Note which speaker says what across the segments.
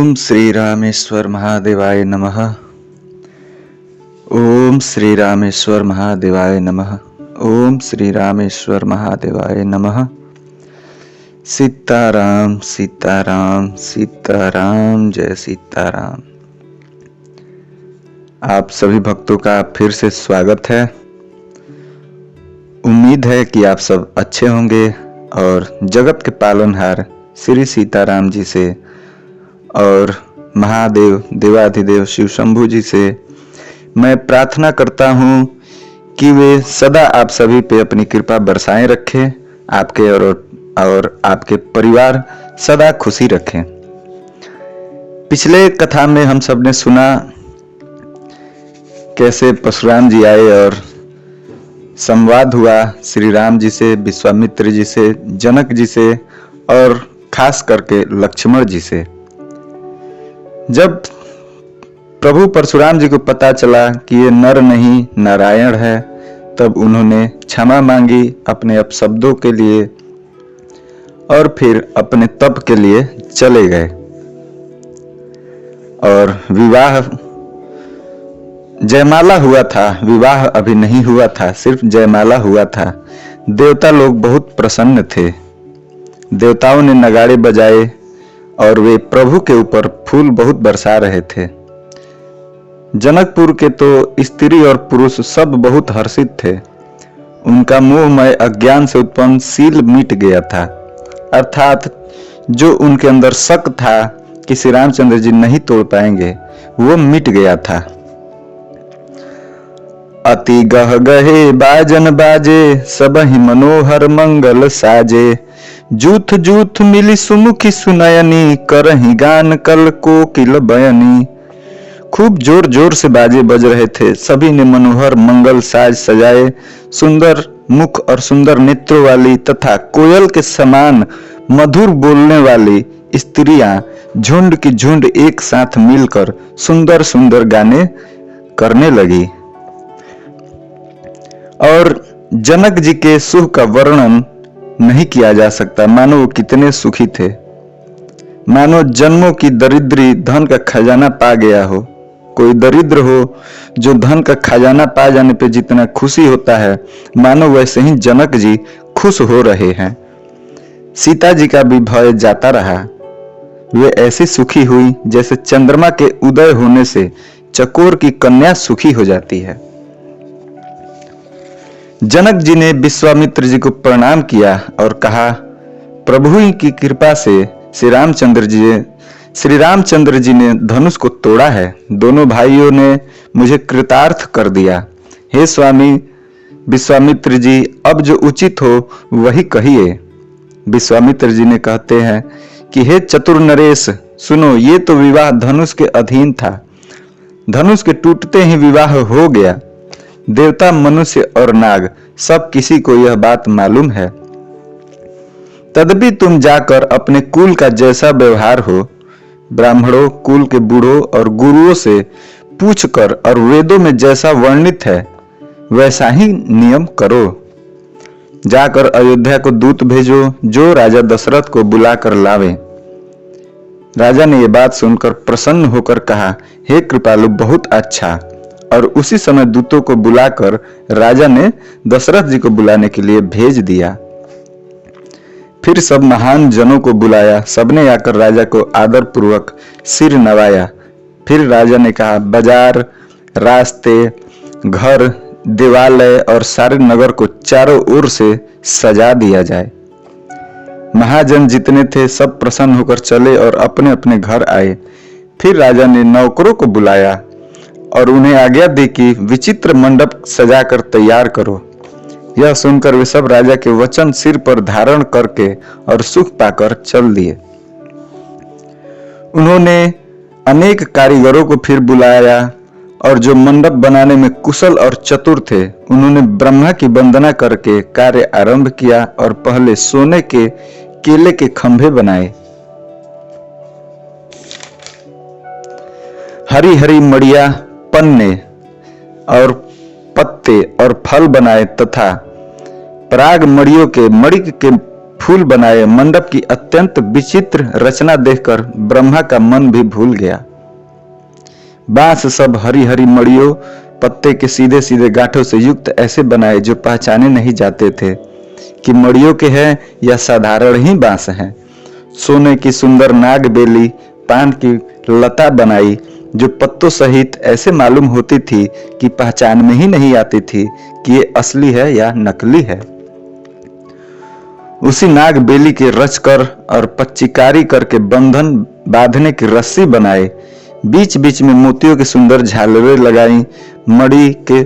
Speaker 1: ओम श्री रामेश्वर महादेवाय नमः। ओम श्री रामेश्वर महादेवाय नमः। ओम श्री रामेश्वर महादेवाय नमः। सीताराम सीताराम सीताराम, जय सीताराम। आप सभी भक्तों का फिर से स्वागत है। उम्मीद है कि आप सब अच्छे होंगे और जगत के पालनहार श्री सीताराम जी से और महादेव देवाधिदेव शिव शंभु जी से मैं प्रार्थना करता हूँ कि वे सदा आप सभी पे अपनी कृपा बरसाएं रखें, आपके और आपके परिवार सदा खुशी रखें। पिछले कथा में हम सब ने सुना कैसे परशुराम जी आए और संवाद हुआ श्री राम जी से, विश्वामित्र जी से, जनक जी से और खास करके लक्ष्मण जी से। जब प्रभु परशुराम जी को पता चला कि ये नर नहीं नारायण है, तब उन्होंने क्षमा मांगी अपने अपशब्दों के लिए और फिर अपने तप के लिए चले गए। और विवाह जयमाला हुआ था, विवाह अभी नहीं हुआ था, सिर्फ जयमाला हुआ था। देवता लोग बहुत प्रसन्न थे। देवताओं ने नगाड़े बजाए और वे प्रभु के ऊपर फूल बहुत बरसा रहे थे। जनकपुर के तो स्त्री और पुरुष सब बहुत हर्षित थे। उनका मोहमय अज्ञान से उत्पन्न सील मिट गया था, अर्थात जो उनके अंदर शक था कि श्री रामचंद्र जी नहीं तोड़ पाएंगे, वो मिट गया था। अति गह गहे बाजन बाजे, सबहि मनोहर मंगल साजे। जूथ जूथ मिली सुमुखी सुनयनी, करही गान कल कोकिल बयनी। खूब जोर जोर से बाजे बज रहे थे। सभी ने मनोहर मंगल साज सजाए। सुंदर मुख और सुंदर नेत्रों वाली तथा कोयल के समान मधुर बोलने वाली स्त्रियां झुंड की झुंड एक साथ मिलकर सुंदर सुंदर गाने करने लगी। और जनक जी के सुख का वर्णन नहीं किया जा सकता। मानो वो कितने सुखी थे, मानो जन्मों की दरिद्री धन का खजाना पा गया हो। कोई दरिद्र हो जो धन का खजाना पा जाने पे जितना खुशी होता है, मानो वैसे ही जनक जी खुश हो रहे हैं। सीता जी का भी भय जाता रहा। वे ऐसी सुखी हुई जैसे चंद्रमा के उदय होने से चकोर की कन्या सुखी हो जाती है। जनक जी ने विश्वामित्र जी को प्रणाम किया और कहा, प्रभु की कृपा से श्री रामचंद्र जी ने धनुष को तोड़ा है। दोनों भाइयों ने मुझे कृतार्थ कर दिया। हे स्वामी विश्वामित्र जी, अब जो उचित हो वही कहिए। विश्वामित्र जी ने कहते हैं कि हे चतुर नरेश, सुनो, ये तो विवाह धनुष के अधीन था। धनुष के टूटते ही विवाह हो गया। देवता, मनुष्य और नाग सब किसी को यह बात मालूम है। तदपि तुम जाकर अपने कुल का जैसा व्यवहार हो, ब्राह्मणों, कुल के बूढ़ों और गुरुओं से पूछकर और वेदों में जैसा वर्णित है वैसा ही नियम करो। जाकर अयोध्या को दूत भेजो जो राजा दशरथ को बुलाकर लावे। राजा ने यह बात सुनकर प्रसन्न होकर कहा, हे कृपालु, बहुत अच्छा। और उसी समय दूतों को बुलाकर राजा ने दशरथ जी को बुलाने के लिए भेज दिया। फिर सब महान जनों को बुलाया। सबने आकर राजा को आदर पूर्वक सिर नवाया। फिर राजा ने कहा, बाजार, रास्ते, घर, देवालय और सारे नगर को चारों ओर से सजा दिया जाए। महाजन जितने थे सब प्रसन्न होकर चले और अपने अपने घर आए। फिर राजा ने नौकरों को बुलाया और उन्हें आज्ञा दी कि विचित्र मंडप सजाकर तैयार करो। यह सुनकर वे सब राजा के वचन सिर पर धारण करके और सुख पाकर चल दिए। उन्होंने अनेक कारीगरों को फिर बुलाया और जो मंडप बनाने में कुशल और चतुर थे, उन्होंने ब्रह्मा की वंदना करके कार्य आरंभ किया और पहले सोने के केले के खंभे बनाए। हरी हरी मड़िया, पन्ने और पत्ते और फल बनाए तथा पराग मड़ियों के मणि के फूल बनाए। मंडप की अत्यंत विचित्र रचना देखकर ब्रह्मा का मन भी भूल गया। बांस सब हरी हरी मड़ियों, पत्ते के सीधे सीधे गांठों से युक्त ऐसे बनाए जो पहचाने नहीं जाते थे कि मड़ियों के हैं या साधारण ही बांस हैं। सोने की सुंदर नाग बेली, पान की लता बनाई जो पत्तों सहित ऐसे मालूम होती थी कि पहचान में ही नहीं आती थी कि ये असली है या नकली है। उसी नाग बेली के रचकर और पच्चीकारी करके बंधन बांधने की रस्सी बनाए। बीच बीच में मोतियों की सुंदर झालरें लगाई। मणि के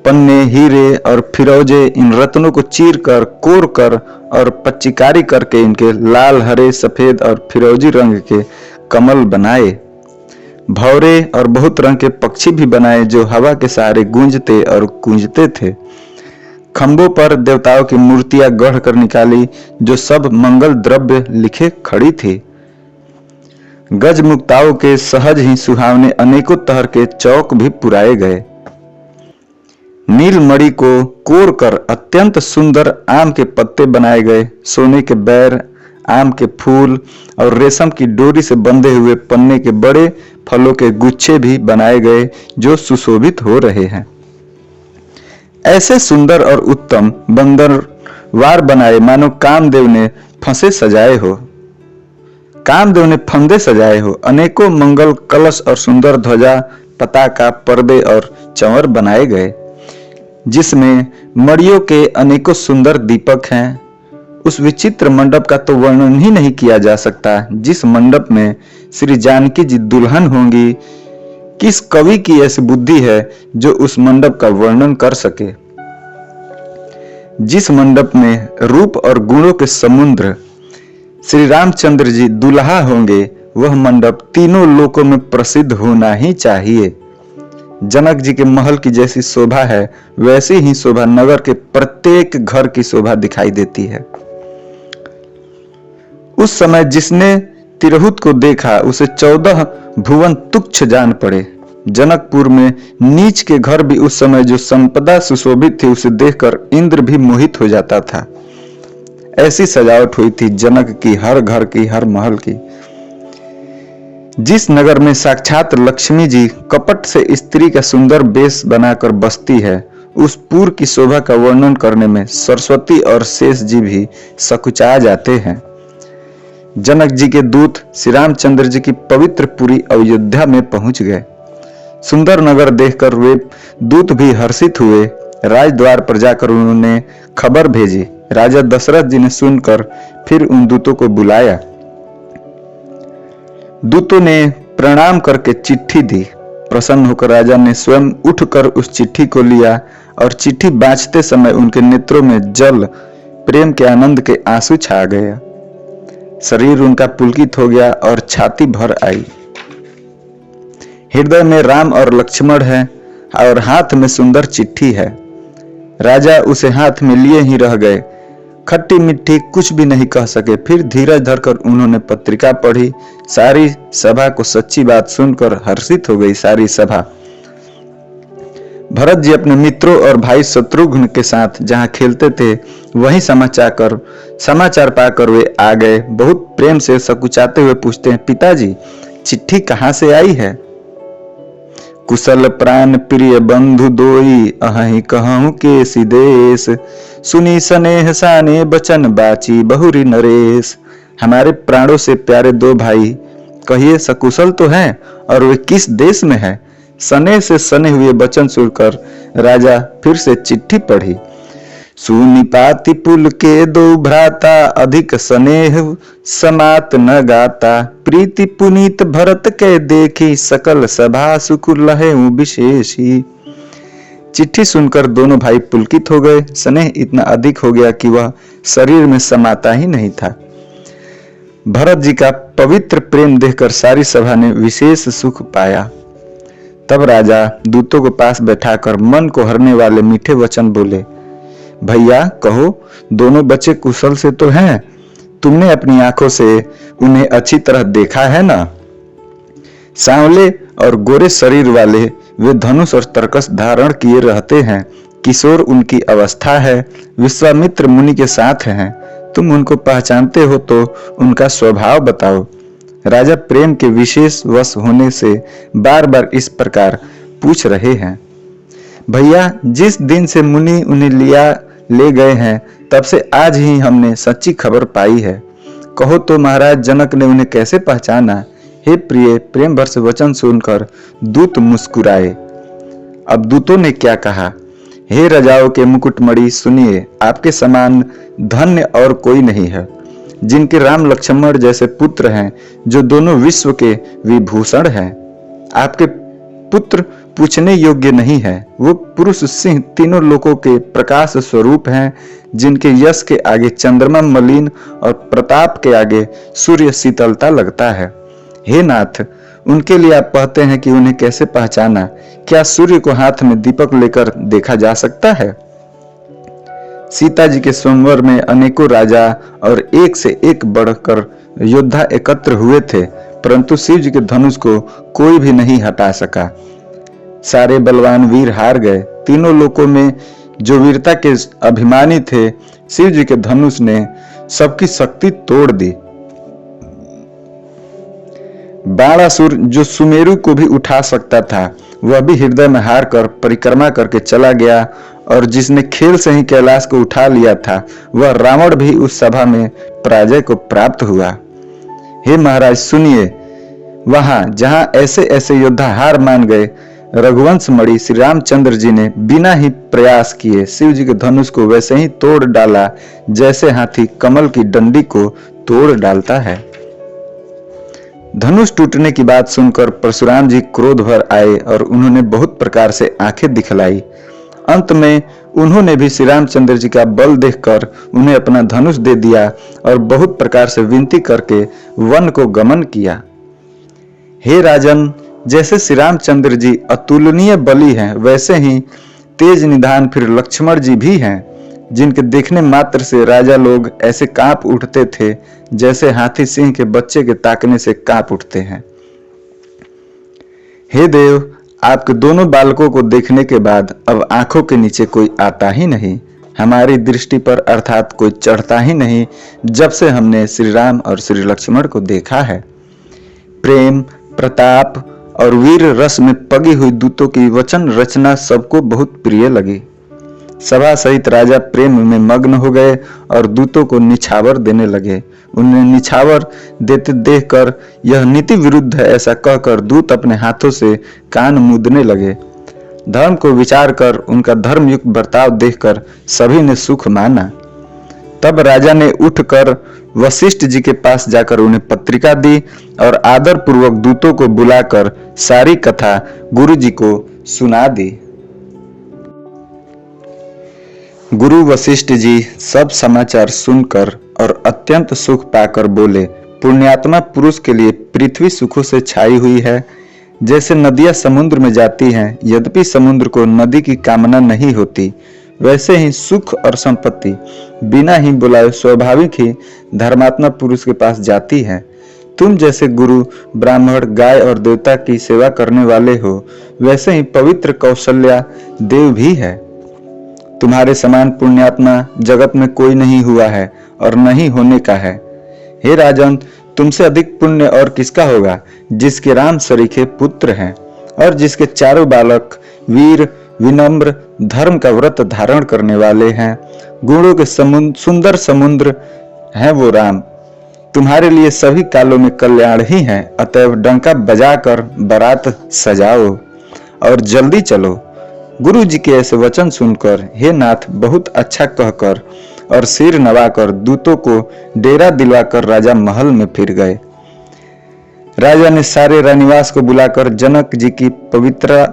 Speaker 1: पन्ने, हीरे और फिरोजे इन रत्नों को चीर कर, कोर कर और पच्चीकारी करके इनके लाल, हरे, सफेद और फिरोजी रंग के कमल बनाए। भौरे और बहुत रंग के पक्षी भी बनाए जो हवा के सहारे गूंजते और गूंजते थे। खंभों पर देवताओं की मूर्तियां गढ़ कर निकाली जो सब मंगल द्रव्य लिखे खड़ी थी। गजमुक्ताओं के सहज ही सुहावने अनेकों तरह के चौक भी पुराए गए। नील मणि को कोर कर अत्यंत सुंदर आम के पत्ते बनाए गए। सोने के बैर, आम के फूल और रेशम की डोरी से बंधे हुए पन्ने के बड़े फलों के गुच्छे भी बनाए गए जो सुशोभित हो रहे हैं। ऐसे सुंदर और उत्तम बंदरवार बनाए मानो कामदेव ने फंदे सजाए हो। अनेकों मंगल कलश और सुंदर ध्वजा, पताका, पर्दे और चंवर बनाए गए जिसमें मड़ियों के अनेकों सुंदर दीपक हैं। उस विचित्र मंडप का तो वर्णन ही नहीं किया जा सकता। जिस मंडप में श्री जानकी जी दुल्हन होंगी, किस कवि की ऐसी बुद्धि है जो उस मंडप का वर्णन कर सके। जिस मंडप में रूप और गुणों के समुद्र श्री रामचंद्र जी दुल्हा होंगे, वह मंडप तीनों लोकों में प्रसिद्ध होना ही चाहिए। जनक जी के महल की जैसी शोभा है, वैसी ही शोभा नगर के प्रत्येक घर की शोभा दिखाई देती है। उस समय जिसने तिरहुत को देखा, उसे 14 भुवन तुच्छ जान पड़े। जनकपुर में नीच के घर भी उस समय जो संपदा सुशोभित थी, उसे देखकर इंद्र भी मोहित हो जाता था। ऐसी सजावट हुई थी जनक की, हर घर की, हर महल की। जिस नगर में साक्षात लक्ष्मी जी कपट से स्त्री का सुंदर वेश बनाकर बसती है, उस पुर की शोभा का वर्णन करने में सरस्वती और शेष जी भी सकुचा जाते हैं। जनक जी के दूत श्री रामचंद्र जी की पवित्र पुरी अयोध्या में पहुंच गए। सुंदर नगर देखकर वे दूत भी हर्षित हुए। राजद्वार पर जाकर उन्होंने खबर भेजी। राजा दशरथ जी ने सुनकर फिर उन दूतों को बुलाया। दूतों ने प्रणाम करके चिट्ठी दी। प्रसन्न होकर राजा ने स्वयं उठकर उस चिट्ठी को लिया और चिट्ठी बांचते समय उनके नेत्रों में जल, प्रेम के आनंद के आंसू छा गया। शरीर उनका पुलकित हो गया और छाती भर आई। हृदय में राम और लक्ष्मण है और हाथ में सुंदर चिट्ठी है। राजा उसे हाथ में लिए ही रह गए। खट्टी मिट्टी कुछ भी नहीं कह सके। फिर धीरज धरकर उन्होंने पत्रिका पढ़ी। सारी सभा को सच्ची बात सुनकर हर्षित हो गई। सारी सभा। भरत जी अपने मित्रों और भाई शत्रुघ्न के साथ जहां खेलते थे, वहीं समाचार पाकर वे आ गए। बहुत प्रेम से सकुचाते हुए पूछते हैं, पिताजी चिट्ठी कहां से आई है? कुशल प्राण प्रिय बंधु दोई, अहि कहूं के सिदेश, सुनी स्नेह साने बचन बाची बहुरी नरेश। हमारे प्राणों से प्यारे दो भाई, कहिए सकुशल तो हैं और वे किस देश में है? सने से सने हुए वचन सुनकर राजा फिर से चिट्ठी पढ़ी। सुनिपाति पुल के दो भ्राता, अधिक स्नेह समात न गाता, प्रीति पुनीत भरत के देखी, सकल सभा सुख लहे विशेषी। चिट्ठी सुनकर दोनों भाई पुलकित हो गए। स्नेह इतना अधिक हो गया कि वह शरीर में समाता ही नहीं था। भरत जी का पवित्र प्रेम देखकर सारी सभा ने विशेष सुख पाया। तब राजा दूतों को पास बैठाकर मन को हरने वाले मीठे वचन बोले, भैया कहो, दोनों बच्चे कुशल से तो हैं? तुमने अपनी आंखों से उन्हें अच्छी तरह देखा है ना? सांवले और गोरे शरीर वाले वे धनुष और तरकस धारण किए रहते हैं। किशोर उनकी अवस्था है। विश्वामित्र मुनि के साथ हैं। तुम उनको पहचानते हो तो उनका स्वभाव बताओ। राजा प्रेम के विशेष वश होने से बार बार इस प्रकार पूछ रहे हैं। भैया, जिस दिन से मुनि उन्हें ले गए हैं तब से आज ही हमने सच्ची खबर पाई है। कहो तो महाराज जनक ने उन्हें कैसे पहचाना? हे प्रिय, प्रेम भर से वचन सुनकर दूत मुस्कुराए। अब दूतों ने क्या कहा? हे राजाओं के मुकुटमणि, सुनिए, आपके समान धन्य और कोई नहीं है, जिनके राम लक्ष्मण जैसे पुत्र हैं, जो दोनों विश्व के विभूषण हैं। आपके पुत्र पूछने योग्य नहीं है। वो पुरुष सिंह तीनों लोकों के प्रकाश स्वरूप हैं, जिनके यश के आगे चंद्रमा मलिन और प्रताप के आगे सूर्य शीतलता लगता है। हे नाथ, उनके लिए आप कहते हैं कि उन्हें कैसे पहचाना? क्या सूर्य को हाथ में दीपक लेकर देखा जा सकता है? सीता जी के स्वयंवर में अनेकों राजा और एक से एक बढ़कर योद्धा एकत्र हुए थे, परंतु शिव जी के धनुष को कोई भी नहीं हटा सका। सारे बलवान वीर हार गए। तीनों लोकों में जो वीरता के अभिमानी थे, शिव जी के धनुष ने सबकी शक्ति तोड़ दी। बाणासुर, जो सुमेरु को भी उठा सकता था, वह भी हृदय में हार कर परिक्रमा करके चला गया, और जिसने खेल से ही कैलाश को उठा लिया था, वह रावण भी उस सभा में पराजय को प्राप्त हुआ। हे महाराज सुनिए, वहां जहां ऐसे ऐसे योद्धा हार मान गए, रघुवंश मणि श्री रामचंद्र जी ने बिना ही प्रयास किए शिव जी के धनुष को वैसे ही तोड़ डाला, जैसे हाथी कमल की डंडी को तोड़ डालता है। धनुष टूटने की बात सुनकर परशुराम जी क्रोध भर आए और उन्होंने बहुत प्रकार से आंखें दिखलाई। अंत में उन्होंने भी श्री रामचंद्र जी का बल देखकर उन्हें अपना धनुष दे दिया और बहुत प्रकार से विनती करके वन को गमन किया। हे राजन, जैसे श्री रामचंद्र जी अतुलनीय बली हैं, वैसे ही तेज निधान फिर लक्ष्मण जी भी हैं, जिनके देखने मात्र से राजा लोग ऐसे कांप उठते थे जैसे हाथी सिंह के बच्चे के ताकने से कांप उठते हैं। हे देव, आपके दोनों बालकों को देखने के बाद अब आंखों के नीचे कोई आता ही नहीं, हमारी दृष्टि पर अर्थात कोई चढ़ता ही नहीं, जब से हमने श्री राम और श्री लक्ष्मण को देखा है। प्रेम, प्रताप और वीर रस में पगी हुई दूतों की वचन रचना सबको बहुत प्रिय लगी। सभा सहित राजा प्रेम में मग्न हो गए और दूतों को निछावर देने लगे। उन्हें निछावर देते देखकर यह नीति विरुद्ध है ऐसा कहकर दूत अपने हाथों से कान मूंदने लगे। धर्म को विचार कर उनका धर्मयुक्त बर्ताव देखकर सभी ने सुख माना। तब राजा ने उठकर वशिष्ठ जी के पास जाकर उन्हें पत्रिका दी और आदर पूर्वक दूतों को बुलाकर सारी कथा गुरु जी को सुना दी। गुरु वशिष्ठ जी सब समाचार सुनकर और अत्यंत सुख पाकर बोले, पुण्यात्मा पुरुष के लिए पृथ्वी सुखों से छाई हुई है। जैसे नदियां समुद्र में जाती हैं, यद्यपि समुद्र को नदी की कामना नहीं होती, वैसे ही सुख और संपत्ति बिना ही बुलाए स्वाभाविक ही धर्मात्मा पुरुष के पास जाती है। तुम जैसे गुरु, ब्राह्मण, गाय और देवता की सेवा करने वाले हो, वैसे ही पवित्र कौशल्या देव भी है। तुम्हारे समान पुण्यात्मा जगत में कोई नहीं हुआ है और नहीं होने का है। हे राजन, तुमसे अधिक पुण्य और किसका होगा, जिसके राम सरीखे पुत्र हैं और जिसके चारों बालक वीर, विनम्र, धर्म का व्रत धारण करने वाले हैं। गुणों के सुंदर समुद्र हैं वो राम। तुम्हारे लिए सभी कालों में कल्याण ही है। अतएव डंका बजाकर बारात सजाओ और जल्दी चलो। गुरु जी के ऐसे वचन सुनकर हे नाथ बहुत अच्छा कहकर और सिर नवाकर दूतों को डेरा दिलवाकर राजा महल में फिर गए। राजा ने सारे रानिवास को बुलाकर जनक जी की पवित्र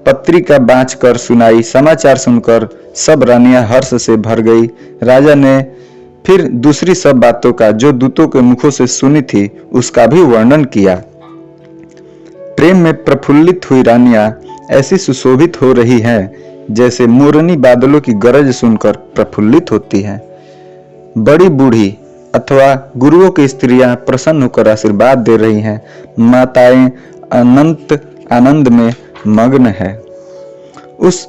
Speaker 1: पत्रिका बाँच कर सुनाई। समाचार सुनकर सब रानियां हर्ष से भर गई। राजा ने फिर दूसरी सब बातों का जो दूतों के मुखों से सुनी थी उसका भी वर्णन किया। प्रेम में प्रफुल्लित हुई रानियां ऐसी सुशोभित हो रही हैं जैसे मोरनी बादलों की गरज सुनकर प्रफुल्लित होती हैं। बड़ी बूढ़ी अथवा गुरुओं की स्त्रियां प्रसन्न होकर आशीर्वाद दे रही हैं। माताएं अनंत आनंद में मग्न है। उस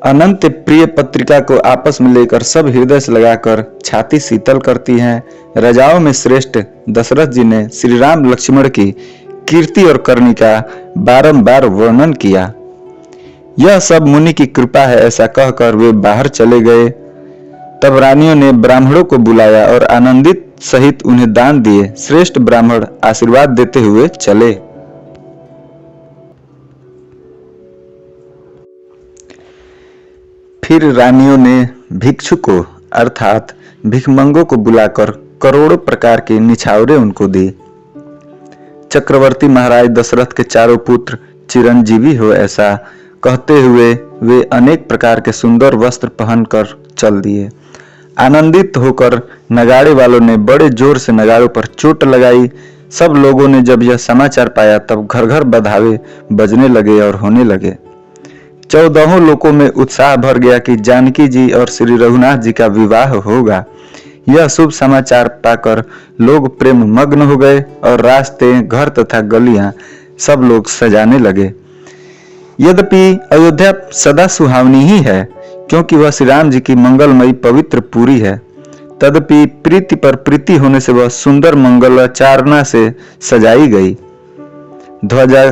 Speaker 1: अनंत प्रिय पत्रिका को आपस में लेकर सब हृदय से लगाकर छाती शीतल करती हैं। राजाओं में श्रेष्ठ दशरथ जी ने श्री राम लक्ष्मण की कीर्ति और करनी का बारंबार वर्णन किया। यह सब मुनि की कृपा है, ऐसा कहकर वे बाहर चले गए। तब रानियों ने ब्राह्मणों को बुलाया और आनंदित सहित उन्हें दान दिए। श्रेष्ठ ब्राह्मण आशीर्वाद देते हुए चले। फिर रानियों ने भिक्षुकों अर्थात भिखमंगों को बुलाकर करोड़ों प्रकार के निछावरे उनको दी। चक्रवर्ती महाराज दशरथ के चारों पुत्र चिरंजीवी हो, ऐसा कहते हुए वे अनेक प्रकार के सुंदर वस्त्र पहनकर चल दिए। आनंदित होकर नगाड़े वालों ने बड़े जोर से नगाड़ों पर चोट लगाई। सब लोगों ने जब यह समाचार पाया तब घर घर बधावे बजने लगे और होने लगे। 14 लोकों में उत्साह भर गया कि जानकी जी और श्री रघुनाथ जी का विवाह होगा। यह शुभ समाचार पाकर लोग प्रेम मग्न हो गए और रास्ते, घर तथा गलियां सब लोग सजाने लगे। यद्यपि अयोध्या सदा सुहावनी ही है, क्योंकि वह श्री राम जी की मंगलमयी पवित्र पुरी है, तदपि प्रीति पर प्रीति होने से वह सुंदर मंगलाचारणा से सजाई गई। ध्वजा,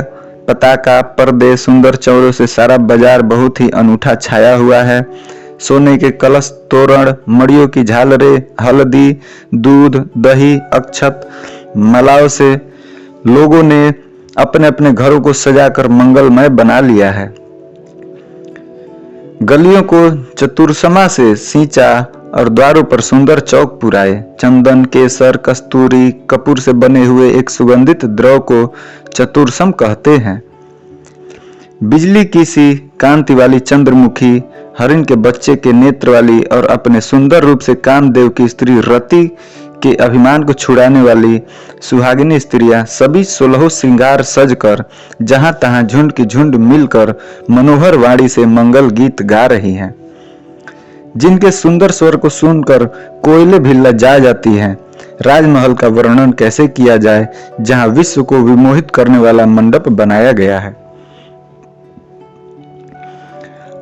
Speaker 1: पताका, पर्दे, सुंदर चौरों से सारा बाजार बहुत ही अनूठा छाया हुआ है। सोने के कलश, तोरण, मड़ियों की झालरें, हल्दी, दूध, दही, अक्षत, मालाओं से लोगों ने अपने अपने घरों को सजाकर मंगलमय बना लिया है। गलियों को चतुरसमा से सींचा और द्वारों पर सुंदर चौक पुराए। चंदन, केसर, कस्तूरी, कपूर से बने हुए एक सुगंधित द्रव को चतुरसम कहते हैं। बिजली की सी कांति वाली चंद्रमुखी, हरिण के बच्चे के नेत्र वाली और अपने सुंदर रूप से कामदेव की स्त्री रति के अभिमान को छुड़ाने वाली सुहागिनी स्त्रियां सभी 16 श्रृंगार सजकर जहां तहां झुंड की झुंड मिलकर मनोहर वाणी से मंगल गीत गा रही हैं, जिनके सुंदर स्वर को सुनकर कोयले भी लज्जा जाती हैं। राजमहल का वर्णन कैसे किया जाए, जहां विश्व को विमोहित करने वाला मंडप बनाया गया है।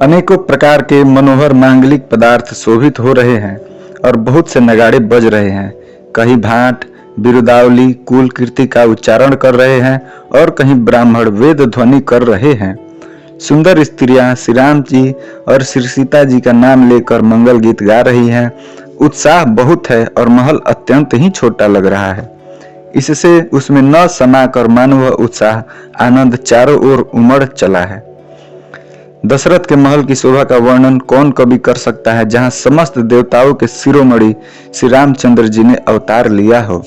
Speaker 1: अनेकों प्रकार के मनोहर मांगलिक पदार्थ शोभित हो रहे हैं और बहुत से नगाड़े बज रहे हैं। कहीं भाट, बिरुदावली, कुल कीर्ति का उच्चारण कर रहे हैं और कहीं ब्राह्मण वेद ध्वनि कर रहे हैं। सुंदर स्त्रियां श्री राम जी और श्री सीता जी का नाम लेकर मंगल गीत गा रही हैं। उत्साह बहुत है और महल अत्यंत ही छोटा लग रहा है। इससे उसमें न समाकर मानो वह उत्साह, आनंद चारों ओर उमड़ चला है। दशरथ के महल की शोभा का वर्णन कौन कभी कर सकता है, जहां समस्त देवताओं के शिरोमणि श्री रामचंद्र जी ने अवतार लिया हो।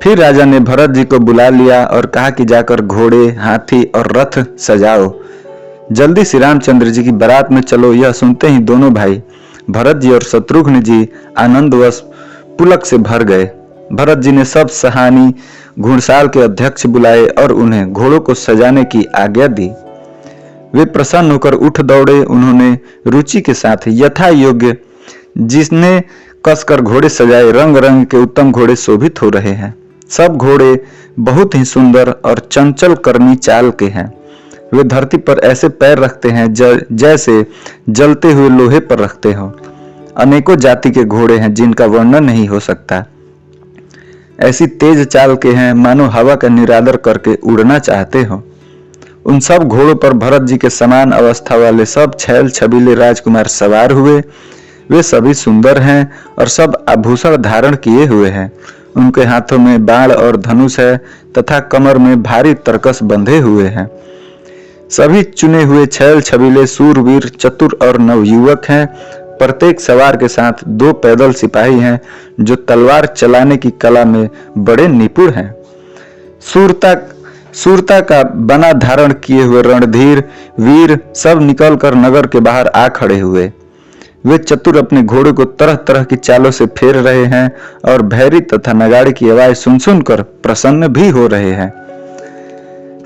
Speaker 1: फिर राजा ने भरत जी को बुला लिया और कहा कि जाकर घोड़े, हाथी और रथ सजाओ, जल्दी श्री रामचंद्र जी की बारात में चलो। यह सुनते ही दोनों भाई भरत जी और शत्रुघ्न जी आनंदवश पुलक से भर गए। भरत जी ने सब सहानी घुड़साल के अध्यक्ष बुलाए और उन्हें घोड़ों को सजाने की आज्ञा दी। वे प्रसन्न होकर उठ दौड़े। उन्होंने रुचि के साथ यथा योग्य जिसने कसकर घोड़े सजाए। रंग रंग के उत्तम घोड़े शोभित हो रहे हैं। सब घोड़े बहुत ही सुंदर और चंचल करनी चाल के हैं। वे धरती पर ऐसे पैर रखते हैं जैसे जलते हुए लोहे पर रखते हो। अनेकों जाति के घोड़े हैं जिनका वर्णन नहीं हो सकता। ऐसी तेज चाल के हैं मानो हवा का निरादर करके उड़ना चाहते हो। उन सब घोड़ों पर भरत जी के समान अवस्था वाले सब छैल छबीले राजकुमार सवार हुए। वे सभी सुंदर हैं और सब आभूषण धारण किए हुए हैं। उनके हाथों में बाण और धनुष है तथा कमर में भारी तरकस बंधे हुए हैं। सभी चुने हुए छैल छबीले सूरवीर, चतुर और नवयुवक हैं। प्रत्येक सवार के साथ 2 पैदल सिपाही हैं जो तलवार चलाने की कला में बड़े निपुण हैं। सूरता का बना धारण किए हुए रणधीर वीर सब निकलकर नगर के बाहर आ खड़े हुए। वे चतुर अपने घोड़े को तरह तरह की चालों से फेर रहे हैं और भैरी तथा नगाड़े की आवाज सुन सुनकर प्रसन्न भी हो रहे हैं।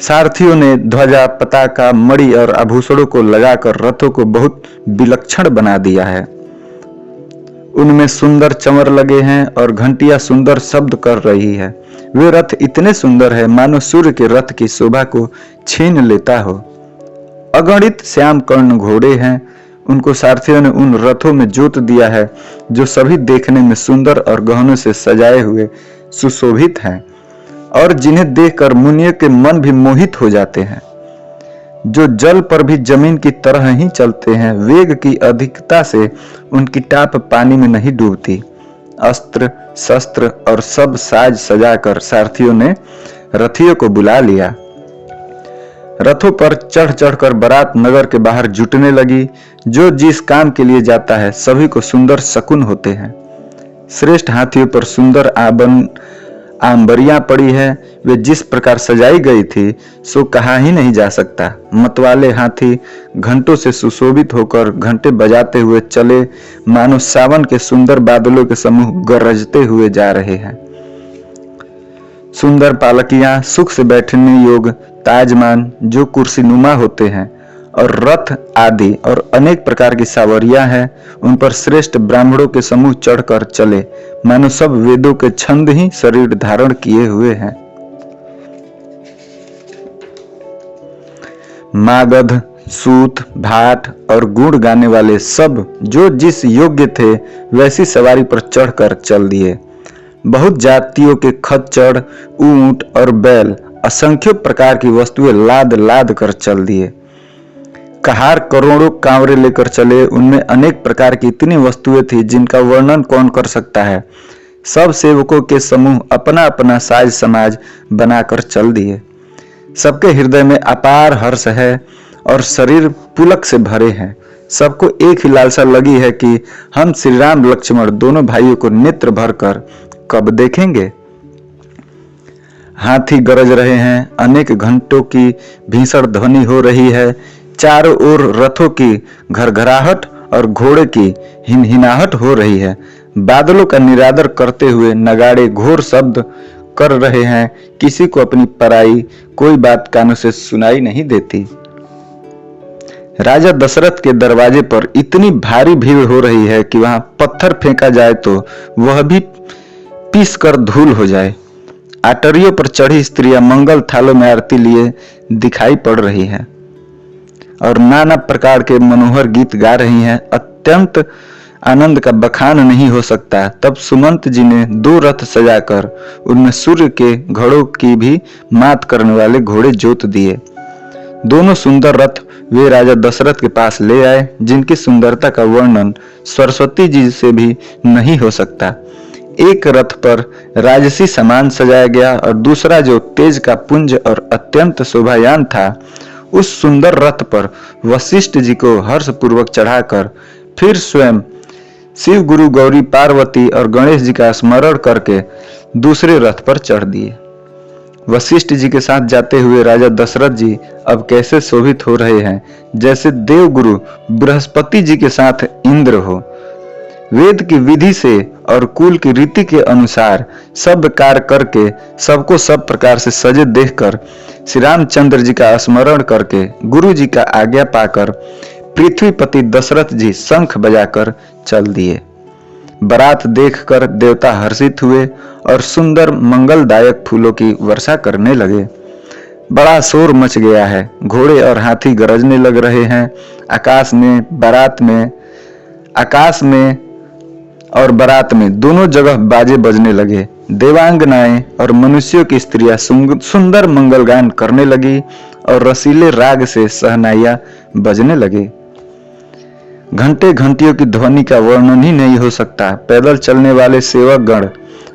Speaker 1: सारथियों ने ध्वजा, पताका, मणि और आभूषणों को लगाकर रथों को बहुत विलक्षण बना दिया है। उनमें सुंदर चमर लगे हैं और घंटियां सुंदर शब्द कर रही है। वे रथ इतने सुंदर है मानो सूर्य के रथ की शोभा को छीन लेता हो। अगणित श्याम कर्ण घोड़े हैं। उनको सारथियों ने उन रथों में जोत दिया है जो सभी देखने में सुंदर और गहनों से सजाए हुए सुशोभित हैं और जिन्हें देखकर मुनियों के मन भी मोहित हो जाते हैं, जो जल पर भी जमीन की तरह ही चलते हैं। वेग की अधिकता से उनकी टाप पानी में नहीं डूबती। अस्त्र शस्त्र और सब साज सजाकर सारथियों ने रथियों को बुला लिया। रथों पर चढ़ चढ़कर बारात नगर के बाहर जुटने लगी। जो जिस काम के लिए जाता है सभी को सुंदर शकुन होते हैं। श्रेष्ठ हाथियों पर सुंदर आंबरियां पड़ी है। वे जिस प्रकार सजाई गई थी सो कहा ही नहीं जा सकता। मतवाले हाथी घंटों से सुशोभित होकर घंटे बजाते हुए चले, मानो सावन के सुंदर बादलों के समूह गरजते हुए जा रहे हैं। सुंदर पालकियां, सुख से बैठने योग्य ताजमान जो कुर्सी नुमा होते हैं, और रथ आदि और अनेक प्रकार की सवारियां हैं, उन पर श्रेष्ठ ब्राह्मणों के समूह चढ़कर चले, मानो सब वेदों के छंद ही शरीर धारण किए हुए हैं। मागध, सूत, भाट और गुण गाने वाले सब जो जिस योग्य थे वैसी सवारी पर चढ़कर चल दिए। बहुत जातियों के खच्चर, ऊंट और बैल, असंख्य प्रकार की वस्तुएं लाद लाद कर चल दिए। कहार करोड़ों कांवरे लेकर चले, उनमें अनेक प्रकार की इतनी वस्तुएं थी जिनका वर्णन कौन कर सकता है। सब सेवकों के समूह अपना अपना साज समाज बनाकर चल दिए। सबके हृदय में अपार हर्ष है और शरीर पुलक से भरे हैं। सबको एक ही लालसा लगी है कि हम श्री राम लक्ष्मण दोनों भाइयों को नेत्र भरकर कब देखेंगे। हाथी गरज रहे हैं, अनेक घंटों की भीषण ध्वनि हो रही है। चारों ओर रथों की घरघराहट और घोड़े की हिनहिनाहट हो रही है। बादलों का निरादर करते हुए नगाड़े घोर शब्द कर रहे हैं। किसी को अपनी पराई कोई बात कानों से सुनाई नहीं देती। राजा दशरथ के दरवाजे पर इतनी भारी भीड़ हो रही है कि वहां पत्थर फेंका जाए तो वह भी पीस कर धूल हो जाए। आटरियों पर चढ़ी स्त्रियां मंगल थालों में आरती लिए दिखाई पड़ रही हैं और नाना प्रकार के मनोहर गीत गा रही हैं। अत्यंत आनंद का बखान नहीं हो सकता। तब सुमंत जी ने 2 रथ सजाकर उनमें सूर्य के घड़ों की भी मात करने वाले घोड़े जोत दिए। दोनों सुंदर रथ वे राजा दशरथ के पास ले आए, जिनकी सुंदरता का वर्णन सरस्वती जी से भी नहीं हो सकता। एक रथ पर राजसी सामान सजाया गया और दूसरा जो तेज का पुंज और अत्यंत शोभायान था, उस सुंदर रथ पर वशिष्ठ जी को हर्ष पूर्वक चढ़ाकर फिर स्वयं शिव गुरु गौरी पार्वती और गणेश जी का स्मरण करके दूसरे रथ पर चढ़ दिए। वशिष्ठ जी के साथ जाते हुए राजा दशरथ जी अब कैसे शोभित हो रहे हैं, जैसे देवगुरु बृहस्पति जी के साथ इंद्र हो। वेद की विधि से और कुल की रीति के अनुसार सब कार्य करके सबको सब प्रकार से सजे देखकर श्री रामचंद्र जी का स्मरण करके गुरु जी का आज्ञा पाकर पृथ्वीपति दशरथ जी शंख बजाकर चल दिए। बारात देखकर देवता हर्षित हुए और सुंदर मंगलदायक फूलों की वर्षा करने लगे। बड़ा शोर मच गया है। घोड़े और हाथी गरजने लग रहे हैं। आकाश में और बारात में दोनों जगह बाजे बजने लगे। देवांगनाएं और मनुष्यों की स्त्रियां सुंदर मंगलगान करने लगी और रसीले राग से सहनाइयां बजने लगे। घंटे घंटियों की ध्वनि का वर्णन ही नहीं हो सकता। पैदल चलने वाले सेवक गण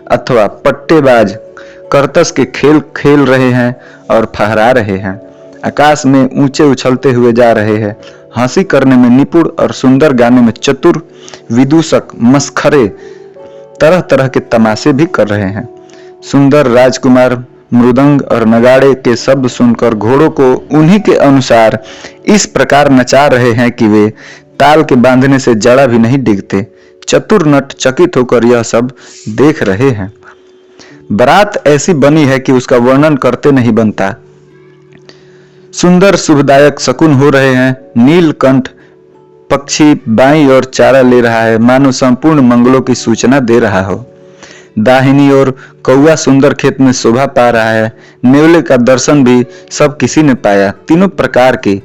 Speaker 1: अथवा पट्टेबाज करतस के खेल खेल रहे हैं और फहरा रहे हैं। आकाश में ऊंचे उछलते हुए जा रहे हैं। हंसी करने में निपुण और सुंदर गाने में चतुर विदूषक मस्खरे तरह तरह के तमाशे भी कर रहे हैं। सुंदर राजकुमार मृदंग और नगाड़े के शब्द सुनकर घोड़ों को उन्हीं के अनुसार इस प्रकार नचा रहे हैं कि वे ताल के बांधने से जड़ा भी नहीं डिगते। चतुर नट चकित होकर यह सब देख रहे हैं। बारात ऐसी बनी है कि उसका वर्णन करते नहीं बनता। सुंदर शुभदायक शकुन हो रहे हैं। नीलकंठ पक्षी बाईं ओर चारा ले रहा है, मानो संपूर्ण मंगलों की सूचना दे रहा हो। दाहिनी ओर कौवा सुंदर खेत में शोभा पा रहा है। नेवले का दर्शन भी सब किसी ने पाया। तीनों प्रकार की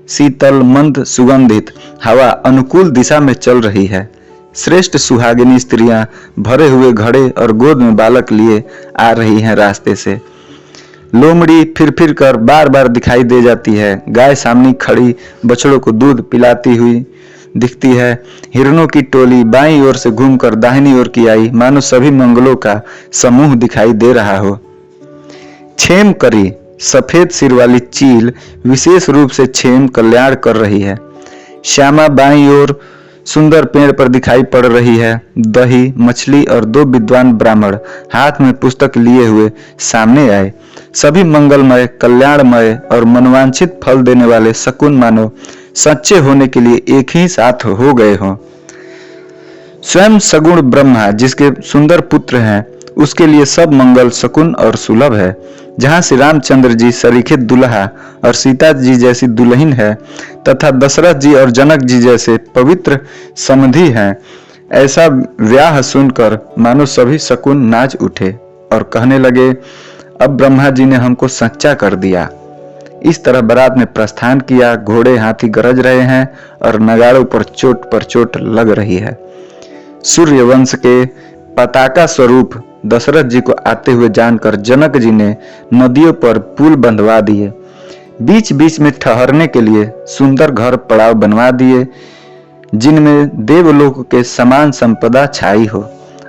Speaker 1: शीतल मंद सुगंधित हवा अनुकूल दिशा में चल रही है। श्रेष्ठ सुहागिनी स्त्रियां भरे हुए घड़े और गोद में बालक लिए आ रही हैं रास्ते से। लोमड़ी फिर फिर कर बार बार दिखाई दे जाती है। गाय सामने खड़ी बछड़ों को दूध पिलाती हुई दिखती है। हिरणों की टोली बाईं ओर से घूमकर दाहिनी ओर की आई, मानो सभी मंगलों का समूह दिखाई दे रहा हो। छेम करी सफेद सिर वाली चील विशेष रूप से छेम कल्याण कर रही है। श्यामा बाईं ओर सुंदर पेड़ पर दिखाई पड़ रही है। दही मछली और 2 विद्वान ब्राह्मण हाथ में पुस्तक लिए हुए सामने आए। सभी मंगलमय, कल्याणमय और मनवांछित फल देने वाले शकुन मानो सच्चे होने के लिए एक ही साथ हो गए हों। स्वयं सगुण ब्रह्मा जिसके सुंदर पुत्र हैं, उसके लिए सब मंगल शकुन और सुलभ है। जहाँ श्री रामचंद्र जी सरीखे दुल्हा और सीता जी जैसी दुल्हन है तथा दशरथ जी और जनक जी जैसे पवित्र समधि हैं, ऐसा व्याह सुनकर मानो सभी शकुन नाच उठे और कहने लगे, अब ब्रह्मा जी ने हमको सच्चा कर दिया। इस तरह बारात ने प्रस्थान किया। घोड़े हाथी गरज रहे हैं और नगाड़ों पर चोट लग रही है। सूर्य वंश के पताका स्वरूप दशरथ जी को आते हुए जानकर जनक जी ने नदियों पर पुल बंधवा दिए। बीच बीच में ठहरने के लिए सुंदर घर पड़ाव बनवा दिए, जिनमें देवलोक के समान संपदा छाई हो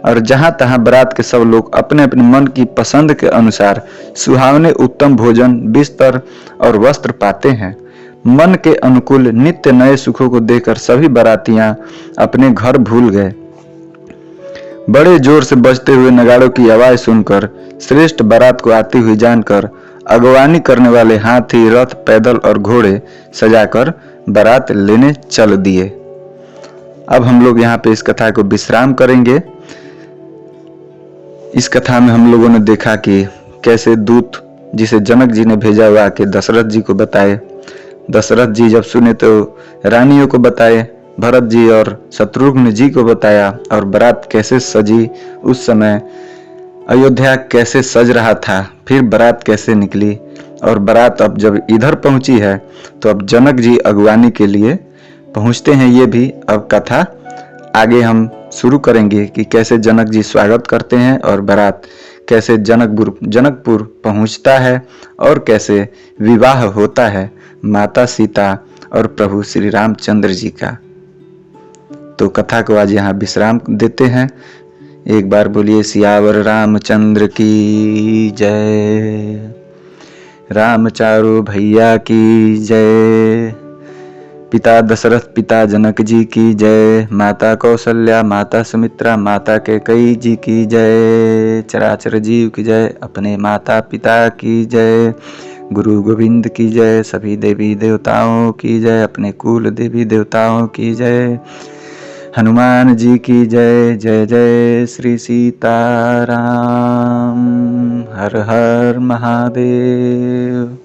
Speaker 1: और जहां तहां बारात के सब लोग अपने अपने मन की पसंद के अनुसार सुहावने उत्तम भोजन, बिस्तर और वस्त्र पाते हैं। मन के अनुकूल नित्य नए सुखों को देखकर सभी बारातियां अपने घर भूल गए। बड़े जोर से बजते हुए नगाड़ों की आवाज सुनकर, श्रेष्ठ बारात को आती हुई जानकर अगवानी करने वाले हाथी, रथ, पैदल और घोड़े सजाकर बारात लेने चल दिए। अब हम लोग यहाँ पे इस कथा को विश्राम करेंगे। इस कथा में हम लोगों ने देखा कि कैसे दूत जिसे जनक जी ने भेजा हुआ कि दशरथ जी को बताए, दशरथ जी जब सुने तो रानियों को बताए, भरत जी और शत्रुघ्न जी को बताया, और बारात कैसे सजी, उस समय अयोध्या कैसे सज रहा था, फिर बारात कैसे निकली, और बारात अब जब इधर पहुंची है तो अब जनक जी अगवानी के लिए पहुंचते हैं। ये भी अब कथा आगे हम शुरू करेंगे कि कैसे जनक जी स्वागत करते हैं और बारात कैसे जनकपुर पहुंचता है और कैसे विवाह होता है माता सीता और प्रभु श्री रामचंद्र जी का। तो कथा को आज यहाँ विश्राम देते हैं। एक बार बोलिए सियावर रामचंद्र की जय, रामचारो भैया की जय, पिता दशरथ पिता जनक जी की जय, माता कौशल्या माता सुमित्रा माता कैकेयी जी की जय, चराचर जीव की जय, अपने माता पिता की जय, गुरु गोविंद की जय, सभी देवी देवताओं की जय, अपने कुल देवी देवताओं की जय, हनुमान जी की जय। जय जय श्री सीताराम। हर हर महादेव।